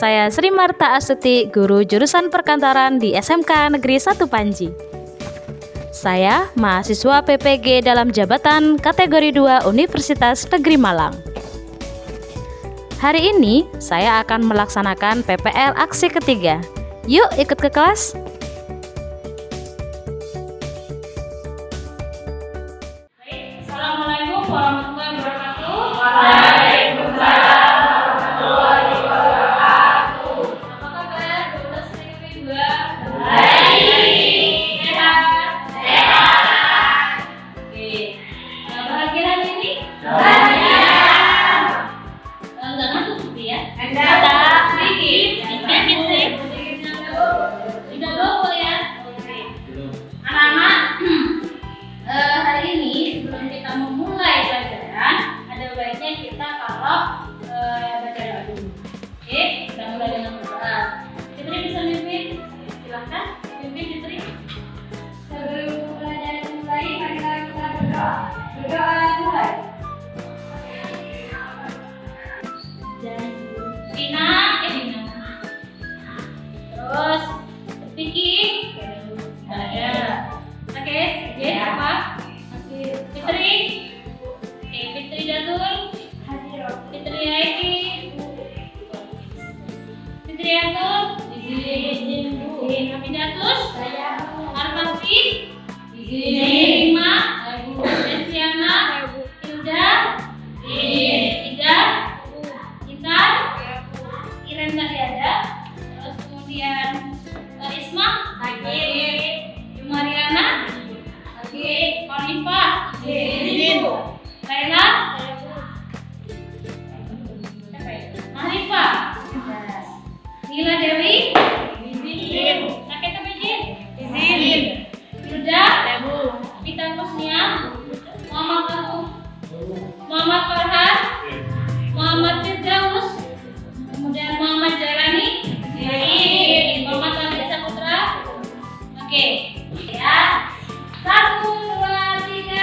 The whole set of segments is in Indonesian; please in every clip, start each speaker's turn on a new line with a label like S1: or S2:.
S1: saya Sri Marta Astuti, guru jurusan perkantoran di SMK Negeri 1 Panji. Saya mahasiswa PPG dalam jabatan kategori 2 Universitas Negeri Malang. Hari ini saya akan melaksanakan PPL aksi ketiga. Yuk ikut ke kelas.
S2: Assalamualaikum warahmatullahi wabarakatuh.
S3: Waalaikumsalam warahmatullahi wabarakatuh.
S2: Apa kabar? 12 2.
S3: Baik.
S2: Sehat?
S3: Sehat.
S2: Oke. Bahagia hari ini?
S3: Bahagia.
S2: Enggak ngantuk seperti ya?
S3: Enggak.
S2: Sedikit sih. Sudah bobo ya? Oke. Anak-anak, hari ini sebelum kita memulai pelajaran, ada baiknya kita kalau baca doa dulu. Oke, kita mulai dengan berdoa. Fitri bisa mimpin? Silahkan, mimpin Fitri.
S3: Sebelum pelajaran dimulai, marilah kita berdoa. Berdoa mulai.
S2: Dina. Terus Vicky. Nggak ada. Oke, Jen apa? Fitri. Oke, Fitri Datul. Fitri Aiki. Fitri Yatul. Izin. Hamidatus. Arfati. Izin. Rima. Desiana. Hilda. Ida. Intan. Iren tadi ada. Terus kemudian Isma. Mariana. Konifah. Laila. Marifa. Nila Dewi. Sakit apa Jin? Yuda. Pita Kusnia. Muhammad Farhan. Muhammad Firdaus. Kemudian Muhammad Jalani. Muhammad Wahid Saputra. Oke. Ya. 1, 2, 3.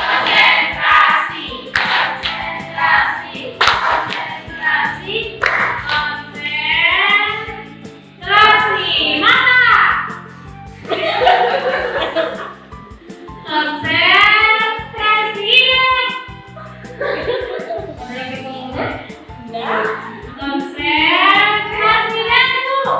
S3: Konsentrasi. Konsentrasi. Konsentrasi.
S2: Konsentrasi. Mata. Konsentrasi. Konsentrasi dulu.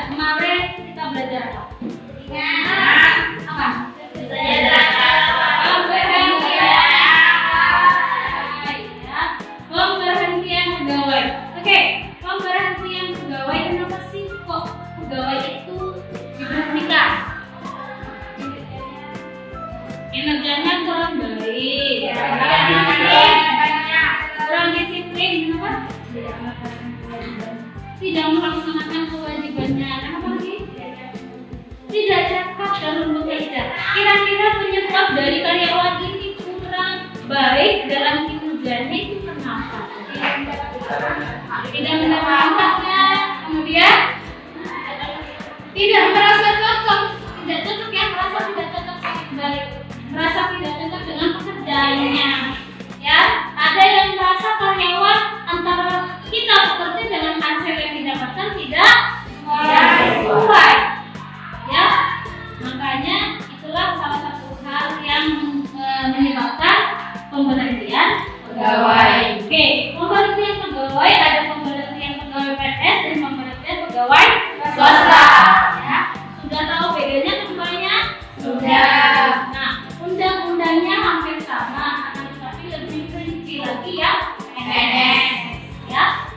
S2: Kemarin kita belajar apa? Ingat apa? Pemberhentian pegawai. Oke, pemberhentian pegawai. Kenapa sih kok pegawai itu diberhentikan? Kinerjanya kurang baik, kurang disiplin, kenapa? Tidak melaksanakan kewajibannya. Kenapa lagi? Tidak cakap dalam bekerja. Kira-kira penyebab dari karyawan ini kurang baik dalam kinerjanya itu kenapa? Tidak mendapatkannya, kemudian tidak merasa cocok, tidak cocok ya, merasa tidak cocok baik, merasa tidak cocok dengan pekerjaannya. Ya, ada yang merasa karyawan antara kita bekerja dengan hasil yang didapatkan tidak sesuai. Ya, makanya itulah salah satu hal yang menyebabkan pemberhentian pegawai. Oke, pemberhentian pegawai ada pemberhentian pegawai PNS dan pemberhentian pegawai swasta. Ya, sudah tahu bedanya keduanya? Sudah. Nah, undang-undangnya hampir sama, akan tetapi lebih rinci lagi ya PNS. Ya.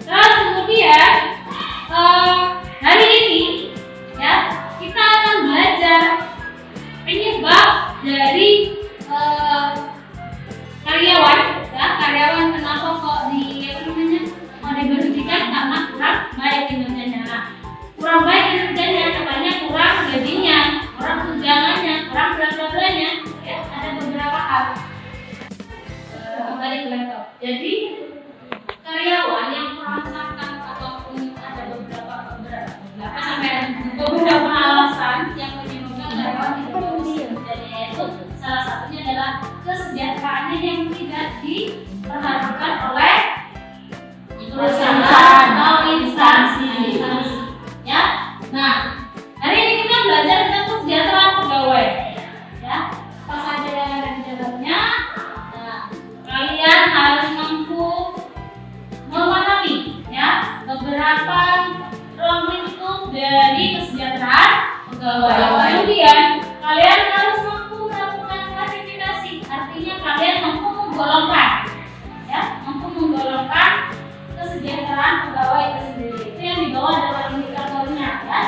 S2: Terus kemudian hari ini ya kita akan belajar penyebab dari karyawan karyawan yang merasakan ataupun ada beberapa sampai beberapa alasan yang menyebabkan karyawan tidak bisa bekerja, yaitu salah satunya adalah kesejahteraannya yang tidak diperhatikan oleh perusahaan atau instansi. Ya, nah hari ini kita belajar tentang kesejahteraan pegawai. Ya, apa saja yang ada di dalamnya. Nah, kalian harus mampu memahami ya beberapa ruang lingkup dari kesejahteraan pegawai. Kemudian kalian harus mampu melakukan klasifikasi, artinya kalian mampu menggolongkan, ya, mampu menggolongkan kesejahteraan pegawai itu sendiri. Itu yang dibawa dalam indikatornya, ya,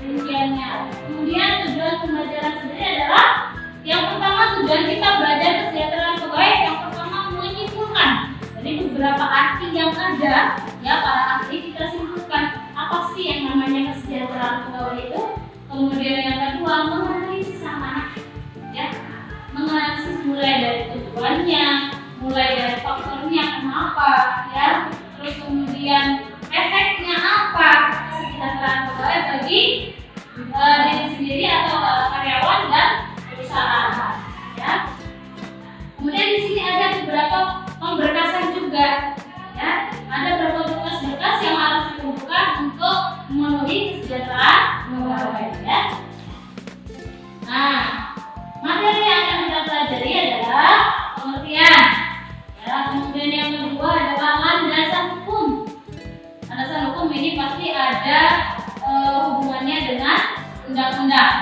S2: rinciannya. Kemudian tujuan pembelajaran sendiri adalah yang pertama, tujuan kita belajar kesejahteraan pegawai yang pertama menyimpulkan. Jadi beberapa arti yang ada, ya, para ahli kita simpulkan apa sih yang namanya kesejahteraan pegawai itu. Kemudian yang kedua, menganalisis sama, ya, menganalisis mulai dari tujuannya, mulai dari faktornya kenapa, ya, terus kemudian efeknya apa kesejahteraan pegawai bagi diri sendiri atau karyawan dan perusahaan, ya. Kemudian di sini ada beberapa pemberkasan juga, ya, ada beberapa berkas yang harus dikumpulkan untuk memenuhi kesejahteraan pegawai, ya. Nah, materi yang akan kita pelajari adalah pengertian, ya. Kemudian yang kedua adalah landasan hukum. Landasan hukum ini pasti ada hubungannya dengan undang-undang,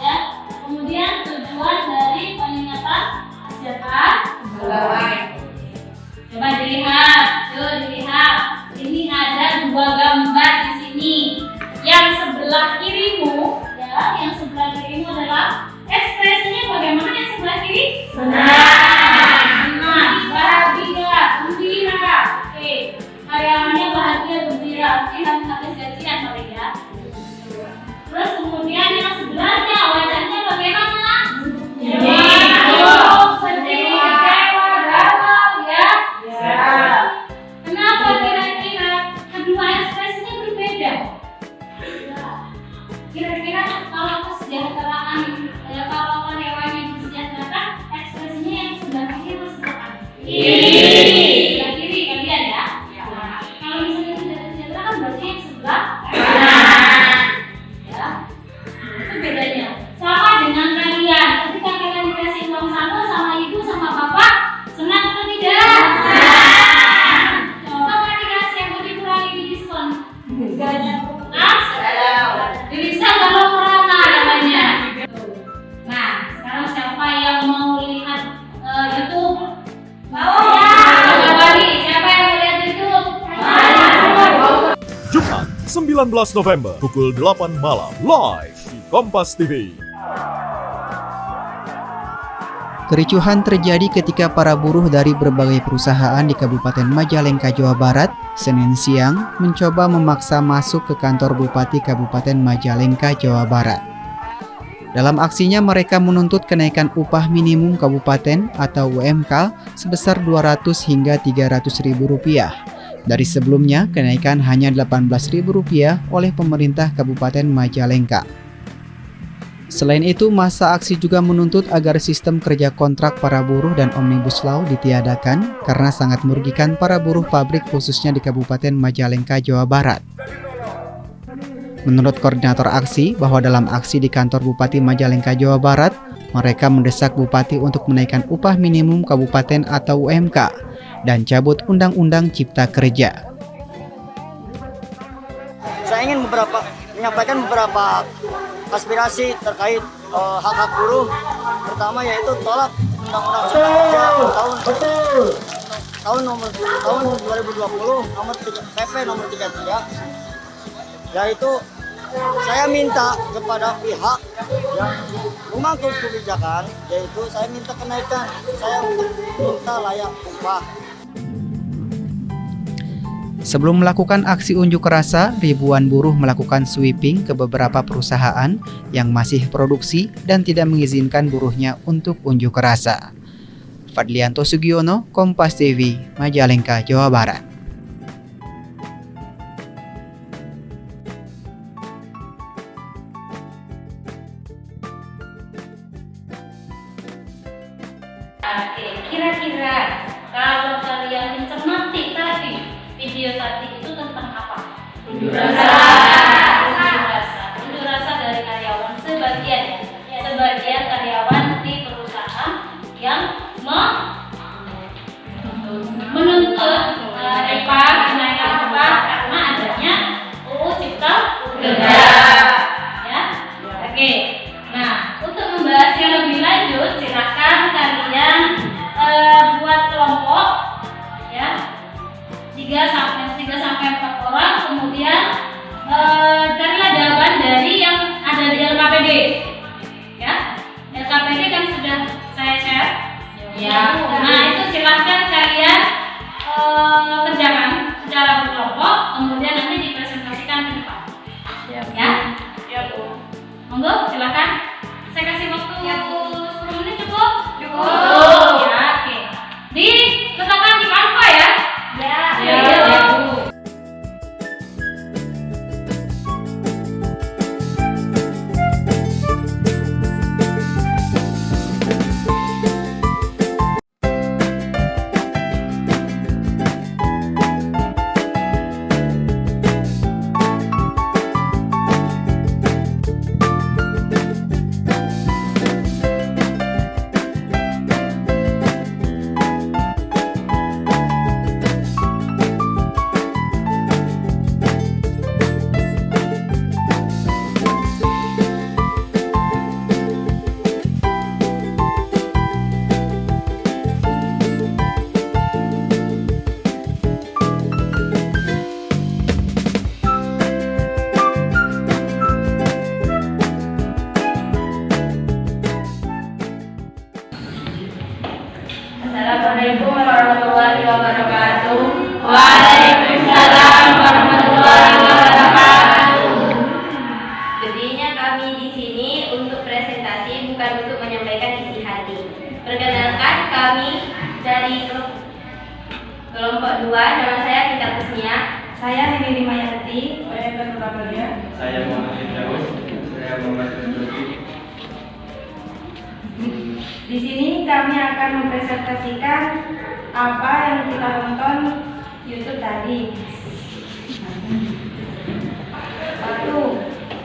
S2: ya. Kemudian tujuan dari peningkatan kesejahteraan pegawai. Coba dilihat, ini ada dua gambar di sini. Yang sebelah kirimu, ya, yang sebelah kirimu adalah ekspresinya bagaimana yang sebelah kiri? Senang, bahagia, gembira. Oke, karyawannya bahagia, gembira, habis gajian kali ya. Terus kemudian yang sebelahnya wajahnya bagaimana? Sedih, kecewa, galau, ya. Kenapa kira-kira kedua ekspresinya berbeda? Kira-kira kalau kesejahteraan, kalau karyawannya disejahterakan, ekspresinya yang sebelah kiri atau sebelah kanan? Sebelah kiri kalian, ya. Nah, kalau misalnya tidak tersejahterakan berarti yang sebelah kanan, ya. Itu bedanya. Sama dengan kalian, ketika kalian dikasih uang saku sama ibu sama bapak, senang atau tidak? Coba dikasih yang lebih kurangi di diskon. Bisa kalau merana namanya. Nah, sekarang siapa yang mau lihat YouTube? Mau ya? Siapa yang mau lihat YouTube?
S4: Jumat, 19 November, pukul 8 malam, live di Kompas TV.
S5: Kericuhan terjadi ketika para buruh dari berbagai perusahaan di Kabupaten Majalengka, Jawa Barat, Senin siang mencoba memaksa masuk ke kantor Bupati Kabupaten Majalengka, Jawa Barat. Dalam aksinya mereka menuntut kenaikan upah minimum kabupaten atau UMK sebesar Rp200 hingga Rp300.000. Dari sebelumnya, kenaikan hanya Rp18.000 oleh pemerintah Kabupaten Majalengka. Selain itu, massa aksi juga menuntut agar sistem kerja kontrak para buruh dan Omnibus Law ditiadakan karena sangat merugikan para buruh pabrik khususnya di Kabupaten Majalengka, Jawa Barat. Menurut koordinator aksi, bahwa dalam aksi di kantor Bupati Majalengka, Jawa Barat, mereka mendesak Bupati untuk menaikkan upah minimum kabupaten atau UMK dan cabut Undang-Undang Cipta Kerja.
S6: Saya ingin menyampaikan beberapa aspirasi terkait hak-hak buruh. Pertama yaitu tolak Undang-Undang Cipta Kerja tahun 2020 nomor PP nomor 33, yaitu saya minta kepada pihak yang memangku kebijakan, yaitu saya minta kenaikan, saya minta layak upah.
S5: Sebelum melakukan aksi unjuk rasa, ribuan buruh melakukan sweeping ke beberapa perusahaan yang masih produksi dan tidak mengizinkan buruhnya untuk unjuk rasa. Fadlianto Sugiono, Kompas TV, Majalengka, Jawa Barat.
S2: Oke, kira-kira kalau kalian mencermati tadi video tadi itu tentang apa? Unjuk rasa. Unjuk rasa dari karyawan sebagian ya. Sebagian karyawan di perusahaan yang menuntut kenaikan upah karena adanya UU Cipta Kerja. Ya. Oke. Nah, untuk membahas yang lebih lanjut, silakan kalian buat kelompok ya 3 sampai 4 orang, kemudian carilah jawaban dari yang ada di LKPD ya. LKPD kan sudah saya share ya. Nah, itu silahkan kalian kerjakan secara berkelompok, kemudian nanti dipresentasikan ke depan ya. Monggo silakan. Saya kasih waktu 10 menit cukup? Cukup. Ya, oke. Diletakkan di Canva ya? Ya. Bu.
S3: Assalamualaikum warahmatullahi wabarakatuh.
S2: Waalaikumsalam warahmatullahi wabarakatuh.
S3: Jadinya kami di sini untuk presentasi, bukan untuk menyampaikan isi hati. Perkenalkan, kami dari kelompok 2. Nama saya Tika Kusnia. Saya Mimi Mayati. Saya Tanur Amalia.
S7: Saya Muhammad Firdaus. Saya Muhammad Firdaus.
S3: Di sini kami akan mempresentasikan apa yang kita tonton YouTube tadi. 1.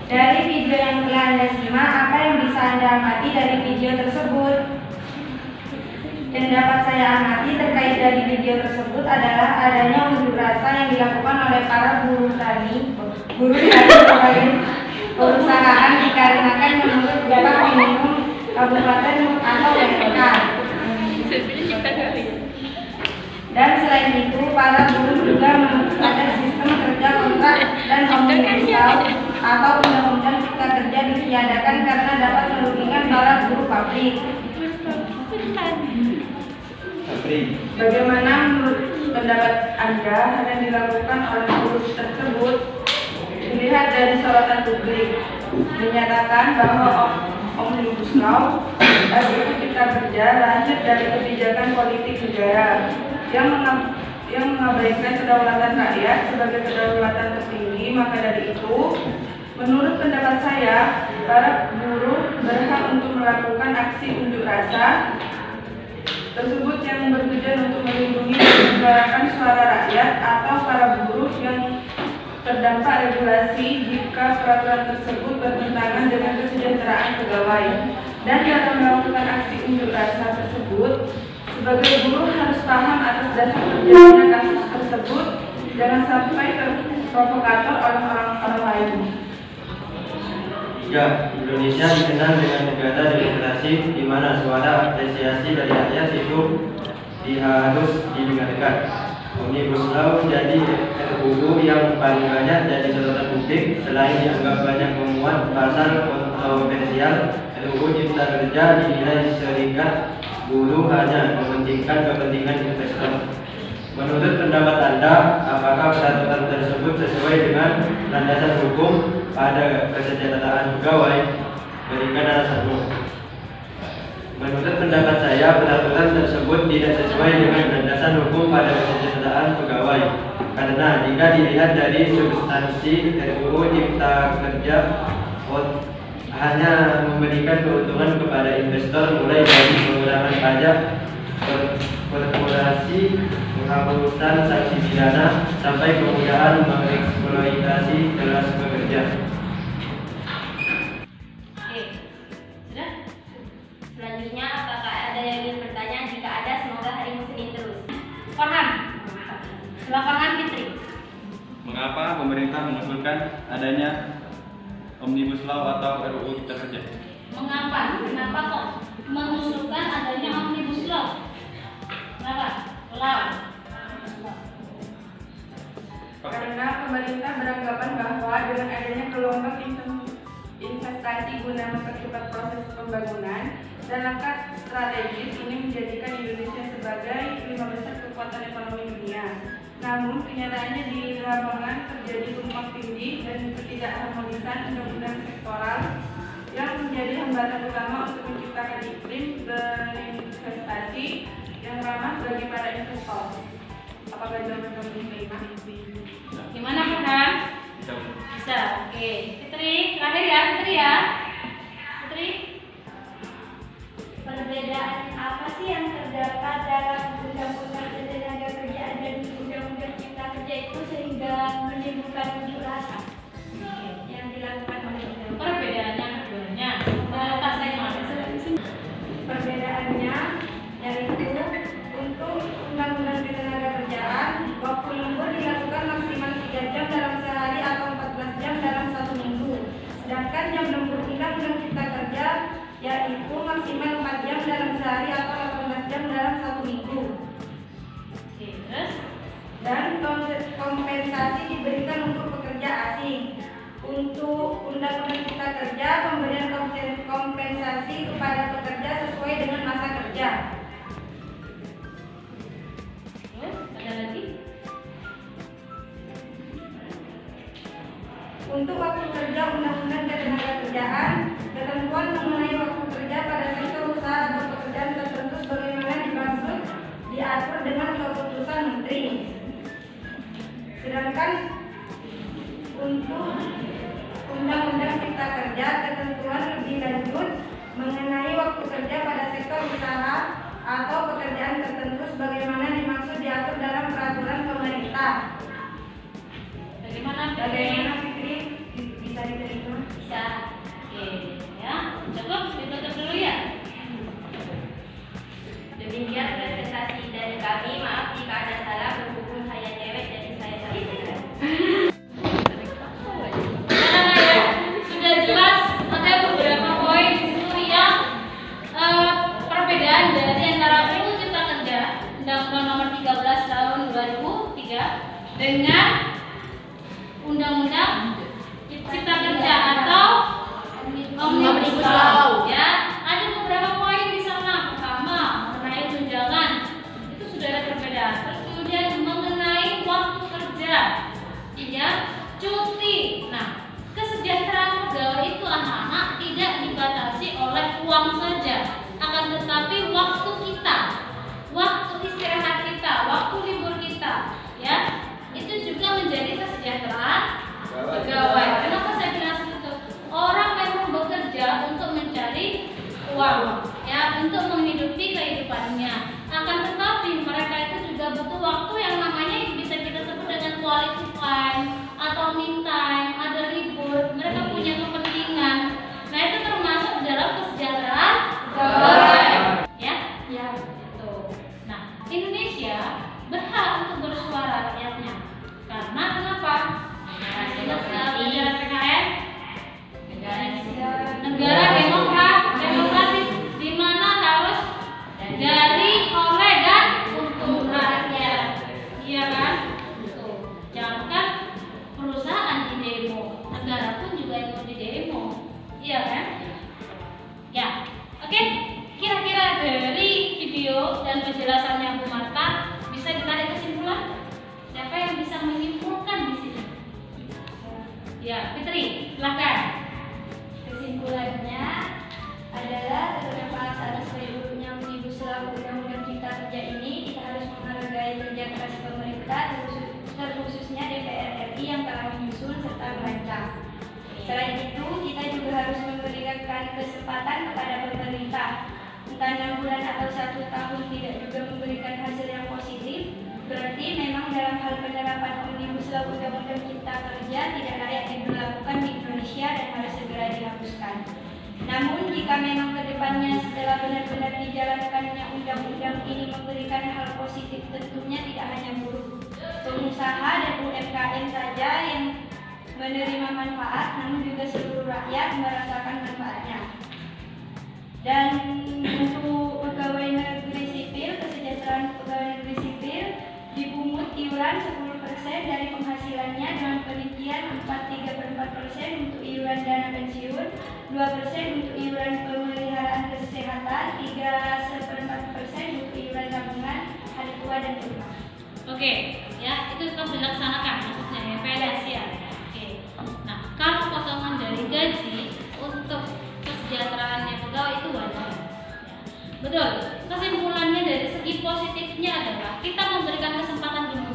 S3: Dari video yang telah Anda simak, apa yang bisa Anda amati dari video tersebut? Yang dapat saya amati terkait dari video tersebut adalah adanya unjuk rasa yang dilakukan oleh para buruh tani berbagai perusahaan dikarenakan menurut upah minimum kabupaten atau WMK. Dan selain itu, para buruh juga menuntut agar sistem kerja kontrak dan omnibus law atau undang-undang cipta kerja ditiadakan karena dapat merugikan para buruh pabrik. Bagaimana menurut pendapat Anda yang dilakukan oleh buruh tersebut? Dilihat dari sorotan publik, menyatakan bahwa Omnibus Law RUU Cipta Kerja lahir dari kebijakan politik negara yang mengabaikan kedaulatan rakyat sebagai kedaulatan tertinggi. Maka dari itu, menurut pendapat saya, para buruh berhak untuk melakukan aksi unjuk rasa tersebut yang bertujuan untuk melindungi dan menyuarakan suara rakyat atau para buruh yang terdampak regulasi jika peraturan tersebut bertentangan dengan kesejahteraan pegawai. Dan dalam melakukan aksi unjuk rasa tersebut, sebagai buruh harus paham atas dasar terjadinya kasus tersebut, jangan sampai terprovokator oleh orang-orang lain.
S7: Ya, Indonesia dikenal dengan negara demokrasi di mana suara apresiasi dari rakyat itu harus didengarkan. Omnibus Law jadi RUU yang paling banyak jadi sorotan publik. Selain dianggap banyak memuat pasal kontroversial, RUU Cipta Kerja dinilai serikat buruh hanya mementingkan kepentingan investor. Menurut pendapat Anda, apakah peraturan tersebut sesuai dengan landasan hukum pada kesejahteraan pegawai? Berikan alasanmu. Menurut pendapat saya, peraturan tersebut tidak sesuai dengan landasan hukum pada kesejahteraan pegawai. Karena jika dilihat dari substansi RUU Cipta Kerja, hanya memberikan keuntungan kepada investor mulai dari pengurangan pajak, korporasi, penghapusan sanksi pidana, sampai kemudahan mengeksploitasi kelas pekerja.
S2: Oke, sudah? Selanjutnya, apakah ada yang ingin bertanya? Jika ada, semoga harimu senin terus. Farhan, belakangan Fitri.
S8: Mengapa pemerintah mengusulkan adanya Omnibus Law atau RUU Cipta Kerja?
S2: Mengapa? Kenapa kok mengusulkan adanya Omnibus Law? Kenapa? Law.
S3: Karena pemerintah beranggapan bahwa dengan adanya gelombang investasi guna mempercepat proses pembangunan dan langkah strategis ini menjadikan Indonesia sebagai 5 besar kekuatan ekonomi dunia. Namun kenyataannya di lapangan terjadi tumpang tindih dan ketidakharmonisan undang-undang sektoral yang menjadi hambatan utama untuk menciptakan iklim berinvestasi yang ramah bagi para investor. Apakah jawaban kamu diterima?
S2: Gimana Farhan? Bisa. Oke. Fitri, terakhir ya Fitri ya. Fitri.
S9: Perbedaan apa sih yang terdapat dalam undang-undang ketenaga kerjaan dan undang-undang cipta kerja itu sehingga menimbulkan unjuk rasa yang dilakukan oleh undang-undang?
S2: Perbedaannya keduanya. Bahasa saya
S9: Perbedaannya yaitu untuk undang-undang ketenaga kerjaan, waktu lembur dilakukan maksimal 3 jam dalam sehari atau 14 jam dalam 1 minggu. Sedangkan jam lembur undang-undang cipta kerja yaitu maksimal 4 jam dalam sehari atau 18 jam dalam 1 minggu.
S2: Oke, terus
S9: Dan kompensasi diberikan untuk pekerja asing. Untuk undang-undang cipta kerja, pemberian kompensasi kepada pekerja sesuai dengan masa kerja.
S2: terus ada lagi?
S9: Untuk waktu kerja undang-undang ketenaga kerjaan, ketentuan mengenai waktu kerja pada sektor usaha atau pekerjaan tertentu sebagaimana dimaksud diatur dengan keputusan menteri. Sedangkan untuk undang-undang cipta kerja, ketentuan lebih lanjut mengenai waktu kerja pada sektor usaha atau pekerjaan tertentu sebagaimana dimaksud diatur dalam peraturan pemerintah.
S2: Bagaimana
S9: Bagaimana Fitri? Bisa diterima?
S2: Bisa. Oke, ya. Cukup ditutup dulu ya.
S9: Demikian presentasi dari kami. Maaf jika ada salah, berhubung saya cewek jadi saya sampaikan.
S2: Karena ya sudah jelas ada beberapa poin di situ yang perbedaan dari antara UU Cipta Kerja Undang-Undang Nomor 13 Tahun 2003 dengan Undang-Undang Cipta Kerja atau Omnibus Law. Ya, ada beberapa poin di sana. Pertama, mengenai tunjangan itu sudah ada perbedaan. Terus kemudian mengenai waktu kerja, ya, cuti. Nah, kesejahteraan pegawai itu anak-anak tidak dibatasi oleh uang saja, akan tetapi waktu kita, waktu istirahat kita, waktu libur kita, ya, itu juga menjadi
S9: Selain itu, kita juga harus memberikan kesempatan kepada pemerintah, entah 6 bulan atau 1 tahun tidak juga memberikan hasil yang positif, berarti memang dalam hal penerapan Omnibus Law Undang-Undang Cipta Kerja tidak layak diberlakukan di Indonesia dan harus segera dihapuskan. Namun jika memang kedepannya setelah benar-benar dijalankannya undang-undang ini memberikan hal positif, tentunya tidak hanya buruh, pengusaha dan UMKM saja yang menerima manfaat, namun juga seluruh rakyat merasakan manfaatnya. Dan untuk pegawai negeri sipil, kesejahteraan pegawai negeri sipil dipungut iuran 10% dari penghasilannya dengan perincian 4,3/4% untuk iuran dana pensiun, 2% untuk iuran pemeliharaan kesehatan, 3,4% untuk iuran tabungan hari tua dan rumah.
S2: Oke, ya itu tetap dilaksanakan maksudnya ya, PLS ya. Oke. Nah, kalau potongan dari gaji untuk kesejahteraannya pegawai itu wajar. Betul. Kesimpulannya dari segi positifnya adalah kita memberikan kesempatan dulu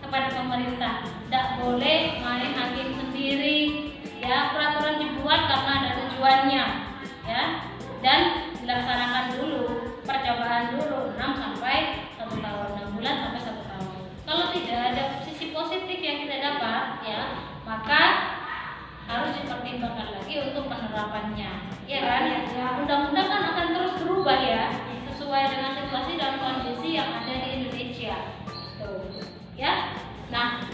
S2: kepada pemerintah. Tidak boleh main hakim sendiri. Ya, peraturan dibuat karena ada tujuannya, ya. Dan dilaksanakan dulu, percobaan dulu 6 sampai 1 tahun, 6 bulan sampai 1 tahun. Kalau tidak ada sisi positif yang kita dapat, ya, maka harus dipertimbangkan lagi untuk penerapannya. Ya kan? Ya, undang-undang kan akan terus berubah ya, sesuai dengan situasi dan kondisi yang ada di Indonesia. Tuh, ya. Nah,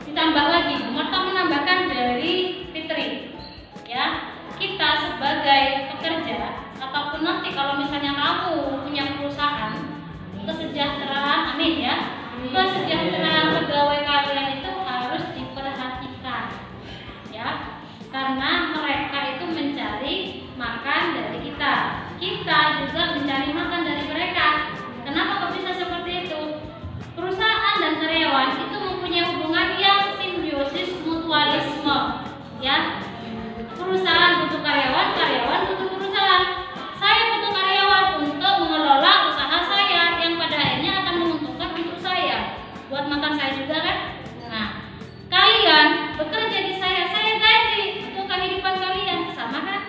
S2: ditambah lagi, Marta menambahkan dari Fitri, ya, kita sebagai pekerja ataupun nanti kalau misalnya kamu punya perusahaan, kesejahteraan, amin ya, kesejahteraan pegawai kalian itu harus diperhatikan, ya, karena mereka itu mencari makan dari kita juga mencari makan dari mereka. Kenapa kok bisa seperti itu? Perusahaan dan karyawan itu mempunyai hubungan yang simbiosis mutualisme, ya. Perusahaan butuh karyawan, karyawan butuh perusahaan. Saya butuh karyawan untuk mengelola usaha saya yang pada akhirnya akan menguntungkan untuk saya, buat makan saya juga kan. Nah, kalian bekerja di saya gaji untuk kehidupan kalian, sama kan?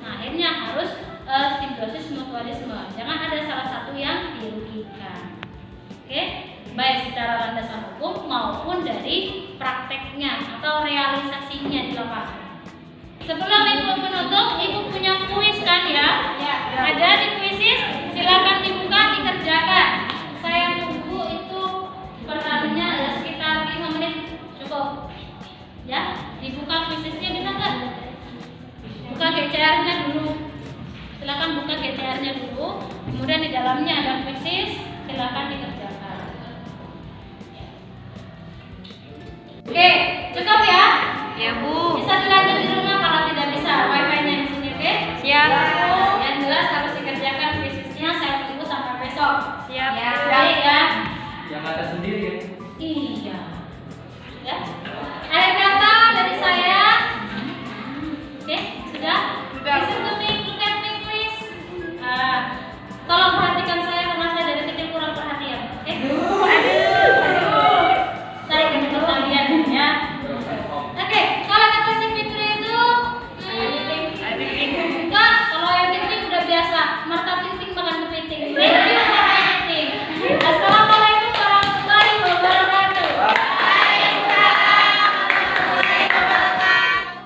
S2: Nah, akhirnya harus simbiosis mutualisme. Jangan ada salah satu yang dirugikan. Oke? Baik secara landasan hukum maupun dari prakteknya atau realisasinya di lapangan. Sebelum Ibu menutup, Ibu punya kuis kan ya? Ya. Ada di kuisis, silakan dibuka, dikerjakan. Saya tunggu itu pertanyaannya ya sekitar 5 menit cukup. Ya, dibuka kuisisnya bisa nggak? Buka GCR-nya dulu. Silakan buka GCR-nya dulu. Kemudian di dalamnya ada kuisis, silakan dikerjakan. Oke, cukup ya?
S1: Ya Bu.
S2: Bisa dilanjut di rumah kalau tidak bisa, wifi-nya di sini, oke?
S1: Siap.
S2: Yang jelas harus dikerjakan kuisisnya, saya tunggu sampai besok.
S1: Siap.
S2: Ya, baik ya.
S7: Yang atas